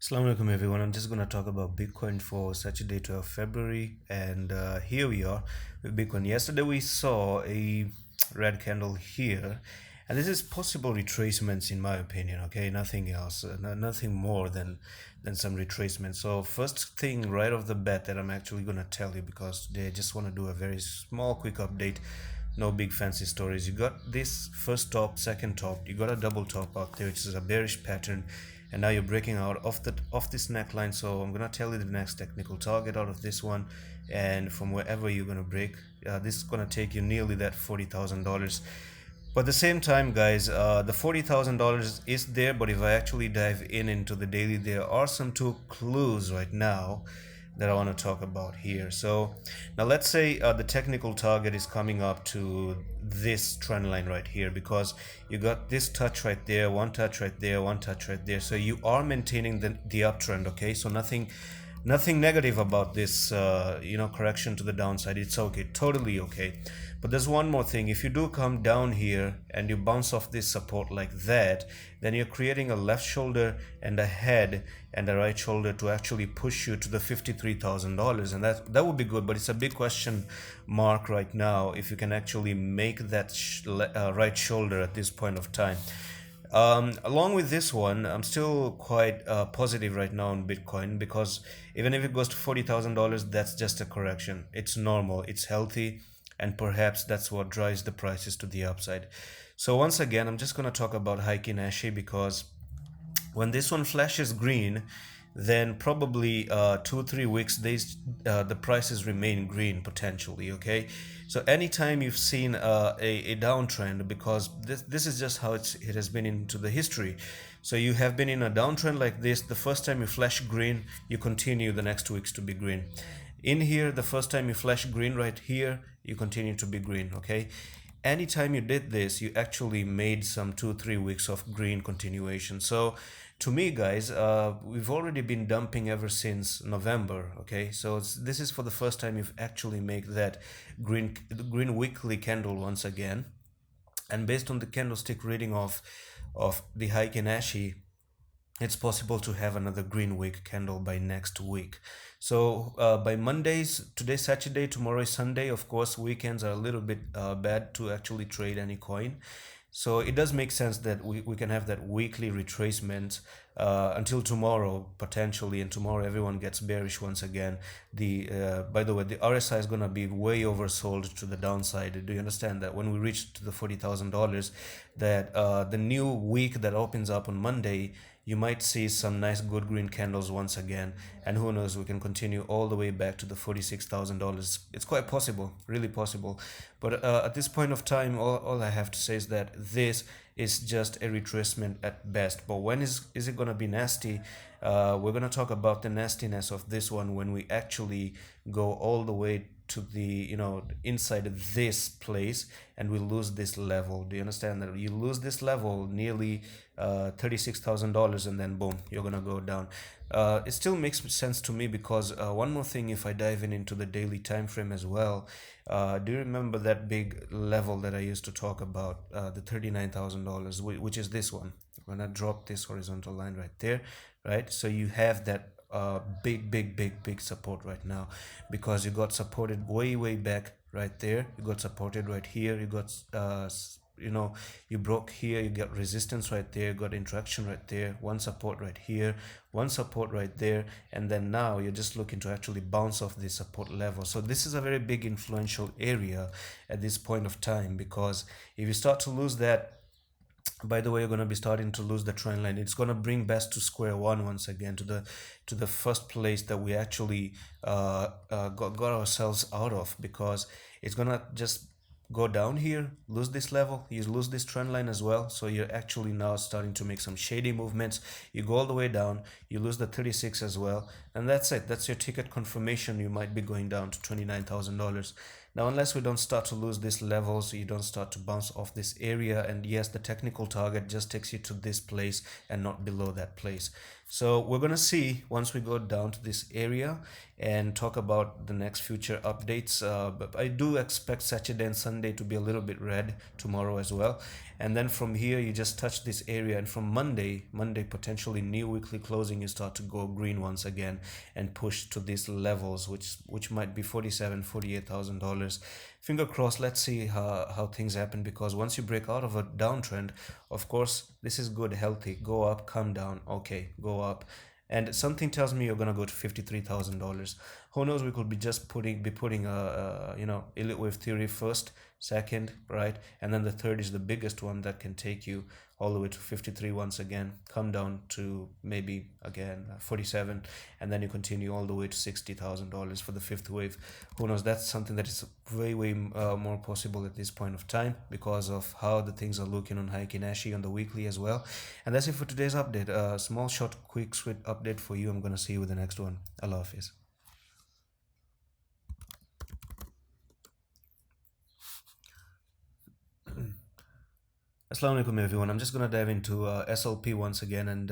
Assalamu alaikum everyone. I'm just going to talk about Bitcoin for Saturday 12 February, and here we are with Bitcoin. Yesterday we saw a red candle here, and this is possible retracements in my opinion. Okay, nothing else, nothing more than some retracement. So first thing right off the bat that I'm actually going to tell you, because today I just want to do a very small quick update. No big fancy stories. You got this first top, second top, you got a double top out there, which is a bearish pattern, and now you're breaking out of this neckline. So I'm gonna tell you the next technical target out of this one, and from wherever you're gonna break, this is gonna take you nearly that $40,000. But at the same time, guys, the $40,000 is there, but if I actually dive into the daily, there are some two clues right now that I want to talk about here. So now let's say the technical target is coming up to this trend line right here, because you got this touch right there, one touch right there, one touch right there. So you are maintaining the uptrend. Okay, so nothing negative about this correction to the downside. It's okay, totally okay. But there's one more thing. If you do come down here and you bounce off this support like that, then you're creating a left shoulder and a head and a right shoulder to actually push you to the $53,000, and that would be good. But it's a big question mark right now if you can actually make that right shoulder at this point of time. Along with this one, I'm still quite positive right now on Bitcoin, because even if it goes to $40,000, that's just a correction. It's normal, it's healthy, and perhaps that's what drives the prices to the upside. So once again, I'm just going to talk about Heikin Ashi, because when this one flashes green, then probably 2 3 weeks the prices remain green potentially. Okay, so anytime you've seen a downtrend, because this is just how it has been into the history. So you have been in a downtrend like this. The first time you flash green, you continue the next weeks to be green. In here, the first time you flash green right here, you continue to be green. Okay, anytime you did this, you actually made some 2 3 weeks of green continuation. So to me, guys, we've already been dumping ever since November. Okay, so this is for the first time you've actually made that green weekly candle once again, and based on the candlestick reading of the Heikin Ashi, it's possible to have another green wick candle by next week. So by Mondays, today's Saturday, tomorrow is Sunday. Of course, weekends are a little bit bad to actually trade any coin. So it does make sense that we can have that weekly retracement until tomorrow potentially, and tomorrow everyone gets bearish once again. By the way, the RSI is gonna be way oversold to the downside. Do you understand that when we reach to the $40,000, that the new week that opens up on Monday, you might see some nice good green candles once again, and who knows, we can continue all the way back to the $46,000. It's quite possible, really possible. But at this point of time, all I have to say is that this is just a retracement at best. But when is it going to be nasty? We're going to talk about the nastiness of this one when we actually go all the way to the inside of this place, and we lose this level. Do you understand that you lose this level, nearly $36,000, and then boom, you're gonna go down? It still makes sense to me, because one more thing, if I dive into the daily time frame as well, do you remember that big level that I used to talk about, the $39,000, which is this one? I'm gonna drop this horizontal line right there, right? So you have that big support right now, because you got supported way back right there, you got supported right here, you got you broke here, you got resistance right there, got interaction right there, one support right here, one support right there, and then now you're just looking to actually bounce off this support level. So this is a very big influential area at this point of time, because if you start to lose that, by the way, you're going to be starting to lose the trend line. It's going to bring back to square one once again, to the first place that we actually got ourselves out of, because it's going to just go down here, lose this level, you lose this trend line as well. So you're actually now starting to make some shady movements. You go all the way down, you lose the 36 as well, and that's it. That's your ticket confirmation. You might be going down to $29,000. Now, unless we don't start to lose these levels, you don't start to bounce off this area, and yes, the technical target just takes you to this place and not below that place. So we're gonna see once we go down to this area and talk about the next future updates. But I do expect Saturday and Sunday to be a little bit red tomorrow as well. And then from here, you just touch this area, and from Monday potentially new weekly closing, you start to go green once again and push to these levels, which might be 47, $48,000. Finger crossed. Let's see how things happen, because once you break out of a downtrend, of course, this is good, healthy. Go up, come down. Okay, go up. And something tells me you're gonna go to $53,000. Who knows? We could be just putting elite wave theory first, second, right, and then the third is the biggest one that can take you all the way to 53 once again, come down to maybe again 47, and then you continue all the way to $60,000 for the fifth wave. Who knows? That's something that is way more possible at this point of time, because of how the things are looking on Heikin Ashi on the weekly as well. And that's it for today's update. Small, short, quick, sweet update for you. I'm gonna see you with the next one. Allah Hafiz. Assalamu alaikum everyone. I'm just going to dive into SLP once again, and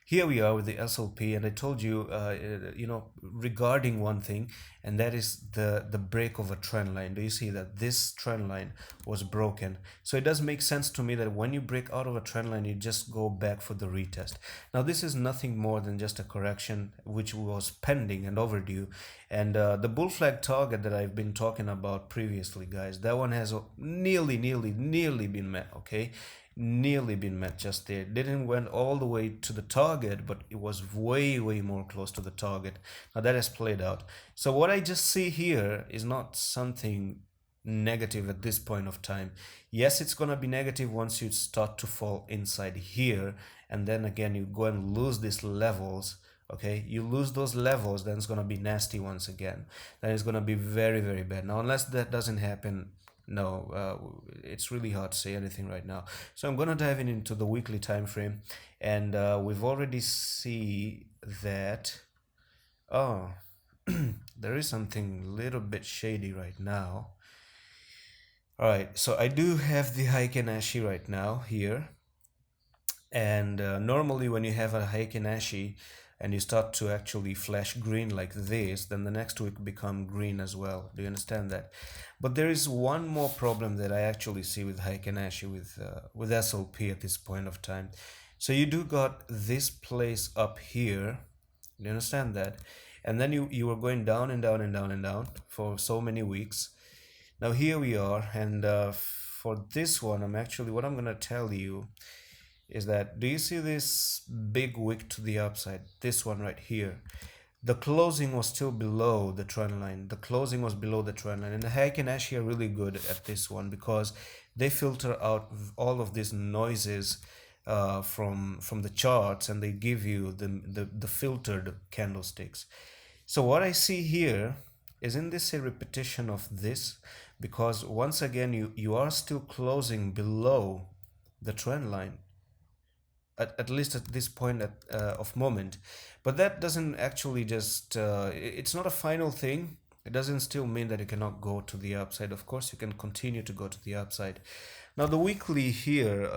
here we are with the SLP, and I told you regarding one thing, and that is the break of a trend line. Do you see that this trend line was broken? So it does make sense to me that when you break out of a trend line, you just go back for the retest. Now this is nothing more than just a correction which was pending and overdue, and the bull flag target that I've been talking about previously, guys, that one has nearly been met. Okay, nearly been met. Just there, didn't went all the way to the target, but it was way more close to the target. Now that has played out. So what I just see here is not something negative at this point of time. Yes, it's gonna be negative once you start to fall inside here, and then again you go and lose these levels. Okay, you lose those levels, then it's gonna be nasty once again. Then it's gonna be very bad. Now unless that doesn't happen, no, it's really hard to say anything right now. So I'm gonna dive into the weekly time frame, and we've already see that there is something a little bit shady right now. All right, so I do have the Heiken Ashi right now here, and normally when you have a Heiken Ashi and you start to actually flash green like this, then the next week become green as well. Do you understand that? But there is one more problem that I actually see with Heiken Ashi with SLP at this point of time. So you do got this place up here. Do you understand that? And then you were going down and down for so many weeks. Now here we are, and for this one, what I'm gonna tell you is that, do you see this big wick to the upside? This one right here. The closing was still below the trend line. The closing was below the trend line, and the Heiken Ashi are really good at this one because they filter out all of these noises from the charts, and they give you the filtered candlesticks. So what I see here, isn't this a repetition of this? Because once again, you are still closing below the trend line, at least at this point of moment. But that doesn't actually just it's not a final thing. It doesn't still mean that you cannot go to the upside. Of course you can continue to go to the upside. Now the weekly here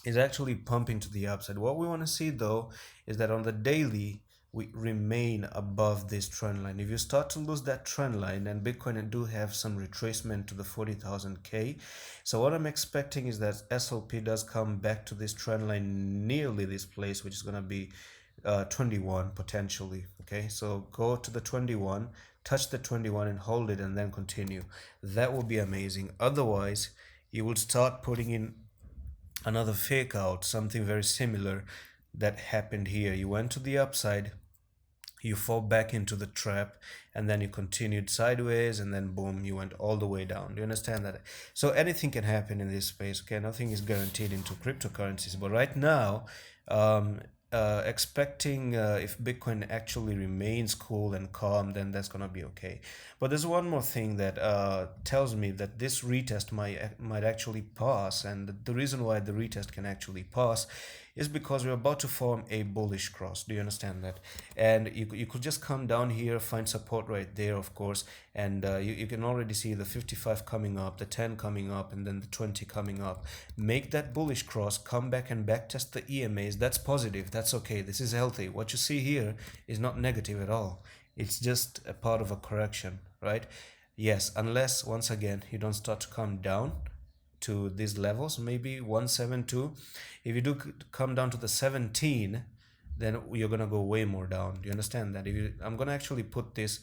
is actually pumping to the upside. What we want to see though is that on the daily we remain above this trend line. If you start to lose that trend line, and Bitcoin do have some retracement to the 40,000K. So what I'm expecting is that SLP does come back to this trend line nearly this place, which is going to be 21 potentially. Okay, so go to the 21, touch the 21 and hold it, and then continue. That will be amazing. Otherwise, you will start putting in another fake out, something very similar that happened here. You went to the upside, you fall back into the trap, and then you continued sideways, and then boom, you went all the way down. Do you understand that? So anything can happen in this space. Okay, nothing is guaranteed into cryptocurrencies, but right now expecting if Bitcoin actually remains cool and calm, then that's gonna be okay. But there's one more thing that tells me that this retest might actually pass, and the reason why the retest can actually pass is because we're about to form a bullish cross. Do you understand that? And you could just come down here, find support right there, of course, and you can already see the 55 coming up, the 10 coming up, and then the 20 coming up. Make that bullish cross, come back and back test the EMAs. That's positive, that's okay, this is healthy. What you see here is not negative at all. It's just a part of a correction, right? Yes, unless once again you don't start to come down to these levels, maybe 172. If you do come down to the 17, then you're gonna go way more down. Do you understand that? I'm gonna actually put this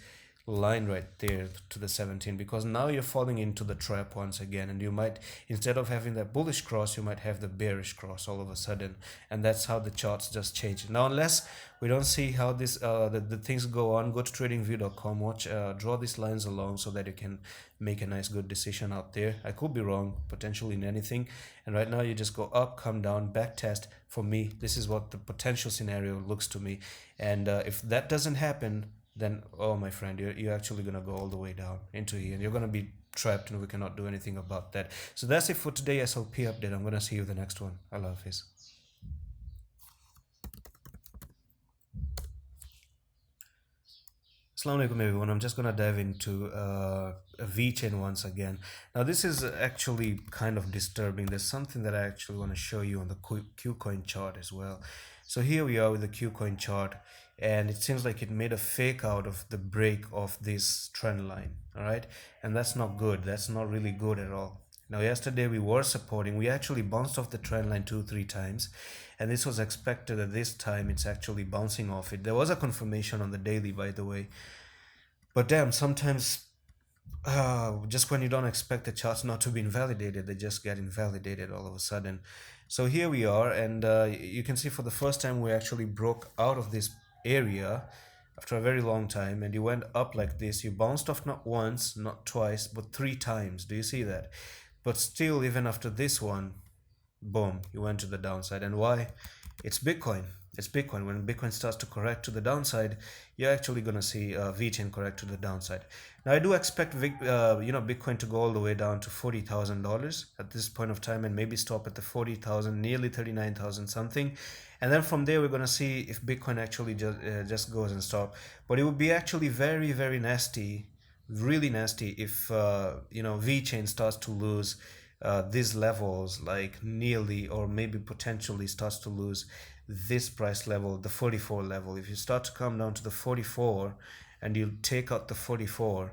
line right there to the 17, because now you're falling into the trap once again, and you might, instead of having that bullish cross, you might have the bearish cross all of a sudden, and that's how the charts just change. Now, unless we don't see how this the things go on, go to tradingview.com, watch, draw these lines along so that you can make a nice good decision out there. I could be wrong potentially in anything, and right now you just go up, come down, back test. For me, this is what the potential scenario looks to me, and if that doesn't happen, then, oh my friend, you're actually gonna go all the way down into here, and you're gonna be trapped, and we cannot do anything about that. So that's it for today SLP update. I'm gonna see you the next one. Allah Hafiz. Assalamu alaikum everyone. I'm just gonna dive into a VeChain once again. Now this is actually kind of disturbing. There's something that I actually want to show you on the Qcoin chart as well. So here we are with the Qcoin chart, and it seems like it made a fake out of the break of this trend line. All right, and that's not good. That's not really good at all. Now yesterday we were supporting, we actually bounced off the trend line 2-3 times, and this was expected. At this time it's actually bouncing off it. There was a confirmation on the daily, by the way, but damn, sometimes just when you don't expect the charts not to be invalidated, they just get invalidated all of a sudden. So here we are, and you can see for the first time we actually broke out of this area after a very long time, and you went up like this. You bounced off not once, not twice, but 3 times. Do you see that? But still, even after this one, boom, you went to the downside. And why? It's Bitcoin. It's Bitcoin. When Bitcoin starts to correct to the downside, you're actually going to see VeChain correct to the downside. Now, I do expect Bitcoin to go all the way down to $40,000 at this point of time, and maybe stop at the 40,000, nearly 39,000 something. And then from there, we're going to see if Bitcoin actually just goes and stop. But it would be actually very, very nasty, really nasty, if VeChain starts to lose these levels, like nearly or maybe potentially starts to lose this price level, the 44 level. If you start to come down to the 44 and you take out the 44,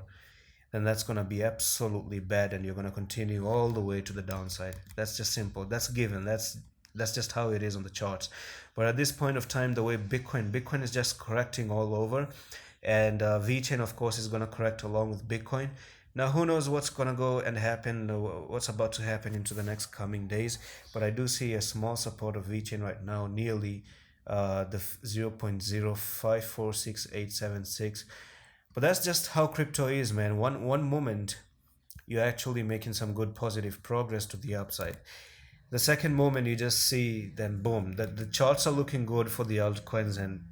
then that's going to be absolutely bad, and you're going to continue all the way to the downside. That's just simple. That's given. That's just how it is on the charts. But at this point of time, the way Bitcoin is just correcting all over, and VeChain, of course, is going to correct along with Bitcoin. Now, who knows what's going to go and happen, what's about to happen into the next coming days. But I do see a small support of VeChain right now, nearly the 0.0546876. But that's just how crypto is, man. One moment, you're actually making some good positive progress to the upside. The second moment, you just see, then boom, the charts are looking good for the altcoins, and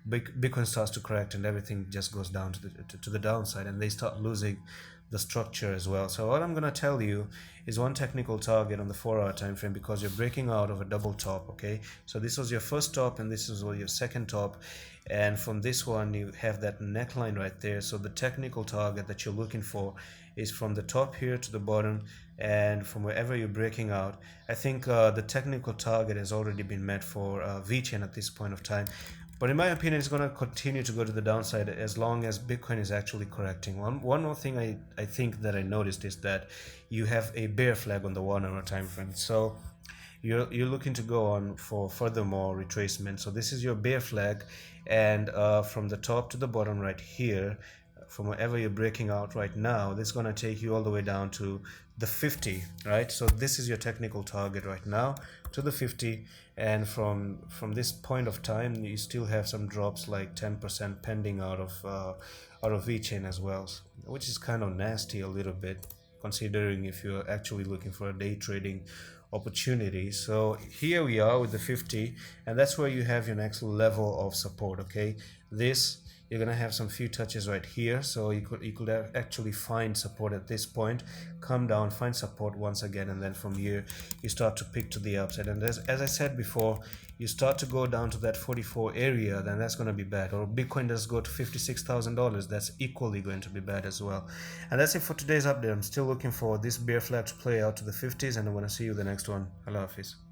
Bitcoin starts to correct, and everything just goes down to the downside, and they start losing the structure as well. So what I'm going to tell you is one technical target on the 4-hour time frame, because you're breaking out of a double top. Okay, so this was your first top, and this is your second top, and from this one you have that neckline right there. So the technical target that you're looking for is from the top here to the bottom, and from wherever you're breaking out. I think the technical target has already been met for VeChain at this point of time. But in my opinion, it's going to continue to go to the downside as long as Bitcoin is actually correcting. One more thing I think that I noticed is that you have a bear flag on the 1-hour time frame. So you're looking to go on for furthermore retracement. So this is your bear flag, and from the top to the bottom right here, from wherever you're breaking out right now, this is going to take you all the way down to the 50, right? So this is your technical target right now, to the 50, and from this point of time, you still have some drops like 10% pending out of VeChain as well, which is kind of nasty a little bit, considering if you're actually looking for a day trading opportunity. So here we are with the 50, and that's where you have your next level of support. Okay, this you're gonna have some few touches right here, so you could actually find support at this point, come down, find support once again, and then from here you start to pick to the upside. And as I said before, you start to go down to that 44 area, then that's going to be bad. Or Bitcoin does go to $56,000, that's equally going to be bad as well. And that's it for today's update. I'm still looking for this bear flag to play out to the 50s, and I'm going to see you the next one. Allah Hafiz.